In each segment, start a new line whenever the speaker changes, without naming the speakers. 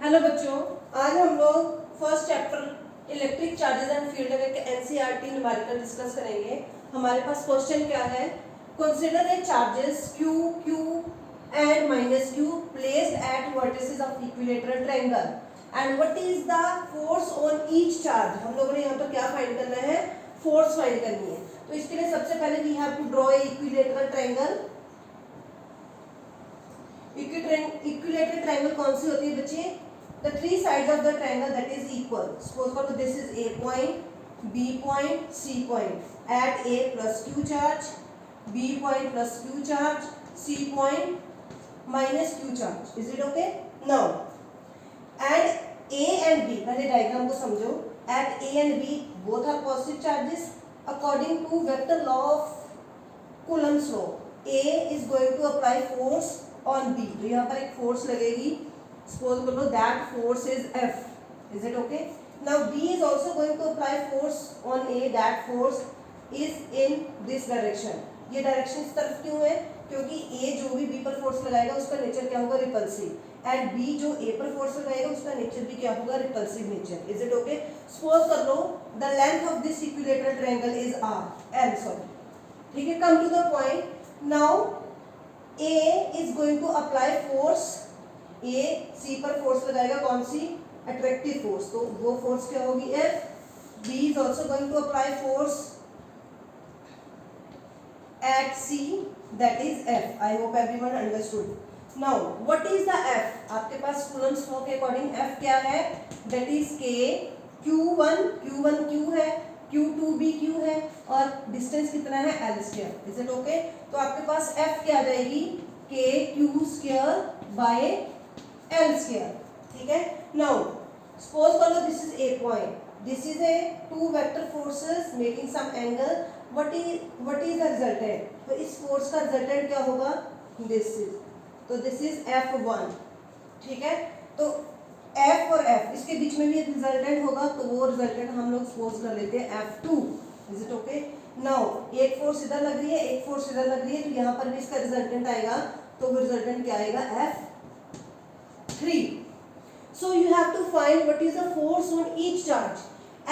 Hello बच्चों, आज हम लोग first chapter electric charges and field के एनसीईआरटी न्यूमेरिकल डिस्कस करेंगे। हमारे पास क्वेश्चन क्या है, consider a charges q q and minus q placed at vertices of equilateral triangle and what is the force on each charge. हम लोगों ने यहाँ पर क्या फाइंड करना है, फोर्स फाइंड करनी है। तो इसके लिए सबसे पहले we have to draw a equilateral triangle. Equilateral triangle कौन सी होती है बच्चे? The three sides of the triangle that is equal. Suppose this is A point, B point, C point. At A plus Q charge, B point plus Q charge, C point minus Q charge. Is it okay? Now, at A and B, पहले diagram को समझो. At A and B, both are positive charges. According to vector law of Coulomb's law, A is going to apply force on B. तो यहाँ पर एक force लगेगी. Suppose karo that force is F. Is it okay? Now B is also going to apply force on A. That force is in this direction. ये direction इस तरफ क्यों है? क्योंकि A जो भी B पर फोर्स लगाएगा उसका नेचर क्या होगा, रिपल्सिव। एंड B जो A पर फोर्स लगाएगा उसका नेचर भी क्या होगा, repulsive nature. Is it okay? Suppose कर लो the length of this equilateral triangle is L sorry, ठीक है। Come to the point. Now A is going to apply force, A C पर फोर्स लगाएगा, कौन सी, अट्रैक्टिव फोर्स, तो वो force क्या होगी, F. B is also going to apply force at C, that is F. I hope everyone understood. Now what is the F? आपके पास Coulomb's law के अकॉर्डिंग एफ क्या है, दैट इज के Q1 Q है, Q2 भी Q है और डिस्टेंस कितना है, L square. Is it okay? तो आपके पास एफ क्या आ जाएगी, के Q square by L square, ठीक है। Now suppose कर लो this is a point, this is a two vector forces making some angle. What is the resultant? तो इस फोर्स का रिजल्टेंट क्या होगा, this is, तो this is F1, ठीक है। तो F और F इसके बीच में भी एक रिजल्टेंट होगा, तो वो रिजल्टेंट हम लोग सपोज कर लेते हैं F2। Is it okay? Now एक फोर्स इधर लग रही है, एक फोर्स इधर लग रही है, तो यहाँ पर भी इसका रिजल्टेंट आएगा, तो वो रिजल्टेंट क्या आएगा, F3. So you have to find what is the force on each charge.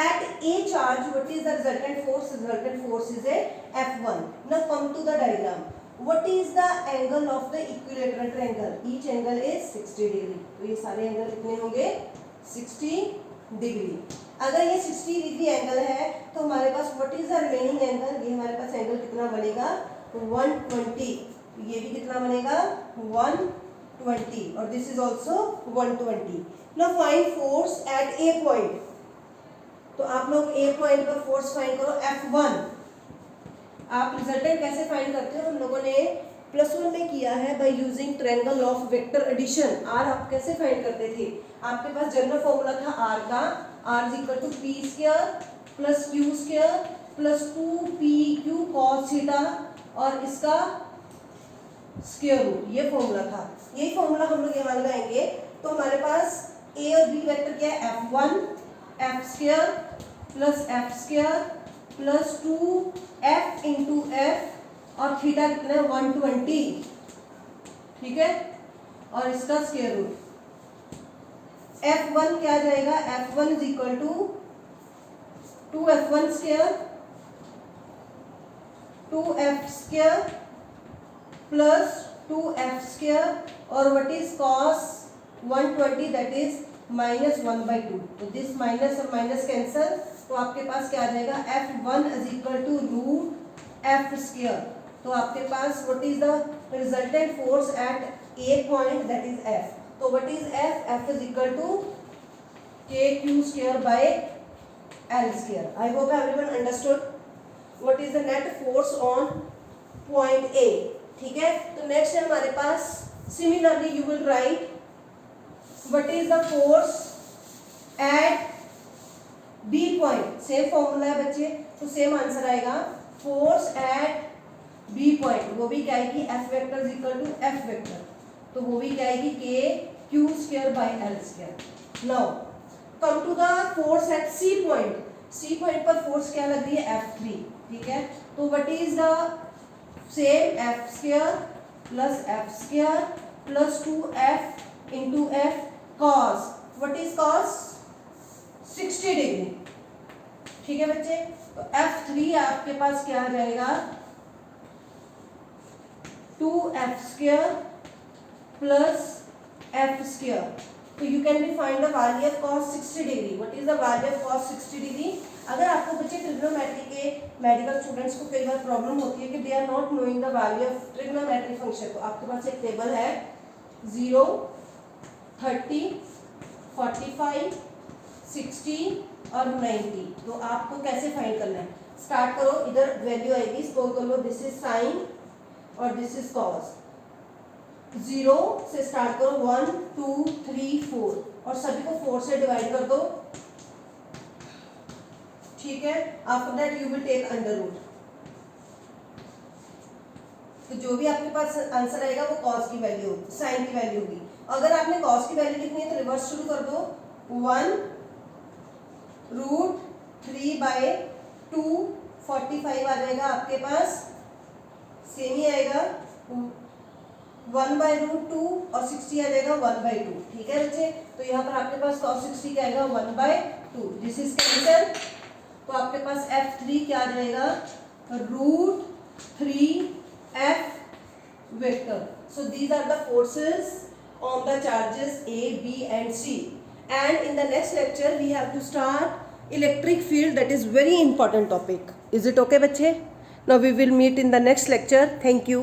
At a charge, what is the resultant force? Resultant force is a F1. Now come to the diagram. What is the angle of the equilateral triangle? Each angle is 60 degree. तो ये सारे angle कितने होंगे, 60 degree. अगर ये 60 degree angle है तो हमारे पास what is the remaining angle? ये हमारे पास एंगल कितना बनेगा, 120। ये भी कितना बनेगा, 120 और this is also 120। Now find force at A point. तो आप लोग A पॉइंट पर फोर्स फाइंड करो, F1। आप रिजल्टेंट कैसे फाइंड करते हो, हम लोगों ने +1 में किया है by using triangle of vector addition. R आप कैसे फाइंड करते थे, आपके पास जनरल फॉर्मूला था R का, R is equal to P square plus Q square plus 2pq cos theta और इसका स्क्वायर रूट, ये फॉर्मूला था। यही फॉर्मूला हम लोग यहाँ लगाएंगे, तो हमारे पास ए और बी वेक्टर क्या है, F1 F square plus F square plus 2F into F और थीटा कितना है, 120, ठीक है, और इसका स्क्वायर रूट। F1 क्या आ जाएगा, F1 is equal to 2F1 square 2F square plus 2F square और what is cos 120, that is -1/2। तो दिस माइनस और माइनस कैंसल, तो आपके पास क्या आ जाएगा, F1 is equal to root F square. तो आपके पास what is the resultant force at A point, that is F। तो what is F? F is equal to KQ square by L square. I hope everyone understood what is the net force on point A, ठीक है। तो next है हमारे पास, similarly you will write what is the force at B point। Same formula है बच्चे, तो same answer आएगा, फोर्स एट B point, वो भी क्या आएगी, F vector is equal to F vector, तो वो भी क्या आएगी, K Q square by L square. Now come to the force at C point। C point पर फोर्स क्या लग रही है, F3, ठीक है। तो what is the same, F square plus F square plus 2F into F cos cos 60 degree. ठीक है बच्चे, तो F3 आपके पास क्या आ जाएगा 2f² प्लस f²। तो you can be find the value of cos 60 degree. What is the value of cos 60 degree? अगर आपको बच्चे ट्रिग्नोमेट्री के मेडिकल स्टूडेंट्स को कई बार प्रॉब्लम होती है कि they are not knowing the value of trigonometry function, तो आपके पास एक टेबल है 0, 30, 45, 60 और 90। तो आपको कैसे फाइंड करना है? स्टार्ट करो, इधर वैल्यू आएगी, स्टोर कर लो, दिस इज साइन और दिस इज कॉस। 0 से स्टार्ट करो, 1 2 3 4 और सभी को 4 से डिवाइड कर दो। ठीक है, after that you will take under root. तो जो भी आपके पास आंसर आएगा वो कॉस की वैल्यू होगी, साइन की वैल्यू होगी। अगर आपने कॉस की वैल्यू लिखनी है तो रिवर्स शुरू कर दो, 1√3/2 45 आ जाएगा आपके पास, सेम ही आएगा 1/√2 और 60 आ जाएगा 1/2। ठीक है बच्चे, तो यहाँ पर आपके पास cos 60 क्या आएगा 1/2, दिस इज कैंसल। तो आपके पास F3 क्या आ जाएगा √3f vector. So these are the forces on the charges A, B and C. And in the next lecture we have to start electric field, that is very important topic. Is it okay बच्चे? Now we will meet in the next lecture. Thank you.